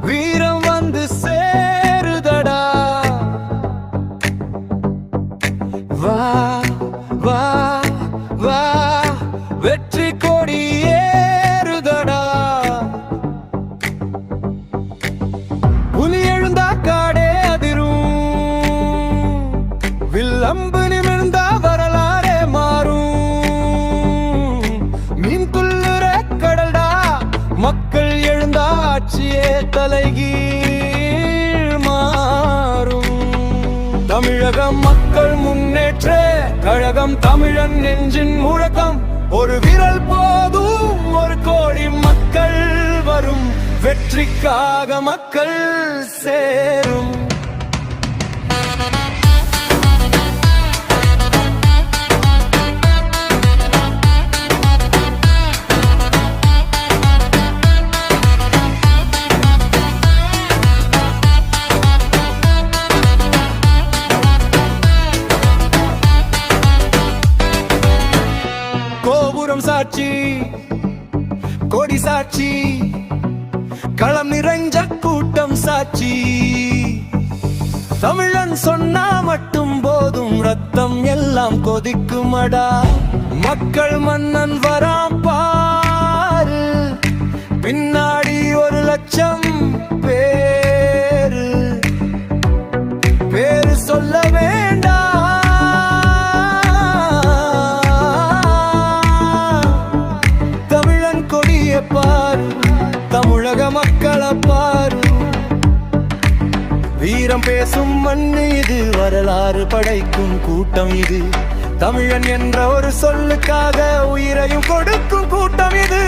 வீரம் வந்து சேருதடா. வா வா வா வெற்றி கொடி ஏறுதடா. புலி எழுந்தா காடே அதிரும், வில்லம்பு நிமிர்ந்தா வரலாறே மாறும். மீன் துள்ளுற கடல்டா, மக்கள் எழுந்தா ஆட்சியே தலைகீழ் மாறும். தமிழகம் மக்கள் முன்னேற்ற கழகம், தமிழன் நெஞ்சின் முழக்கம். ஒரு விரல் போதும், ஒரு கோடி மக்கள் வரும். வெற்றிக்காக மக்கள் சேரும். கோபுரம் சாட்சி, கொடி சாட்சி, களம் நிறைஞ்ச கூட்டம் சாட்சி. தமிழன் சொன்னா மட்டும் போதும், ரத்தம் எல்லாம் கொதிக்குமடா. மக்கள் மன்னன் வராம் பாரு, பின்னாடி 1,00,000 பேரு. பேரு சொல்ல வேண்டாம், பாரு தமிழக மக்களை பாரு. வீரம் பேசும் மண்ணு இது, வரலாறு படைக்கும் கூட்டம் இது. தமிழன் என்ற ஒரு சொல்லுக்காக உயிரையும் கொடுக்கும் கூட்டம் இது.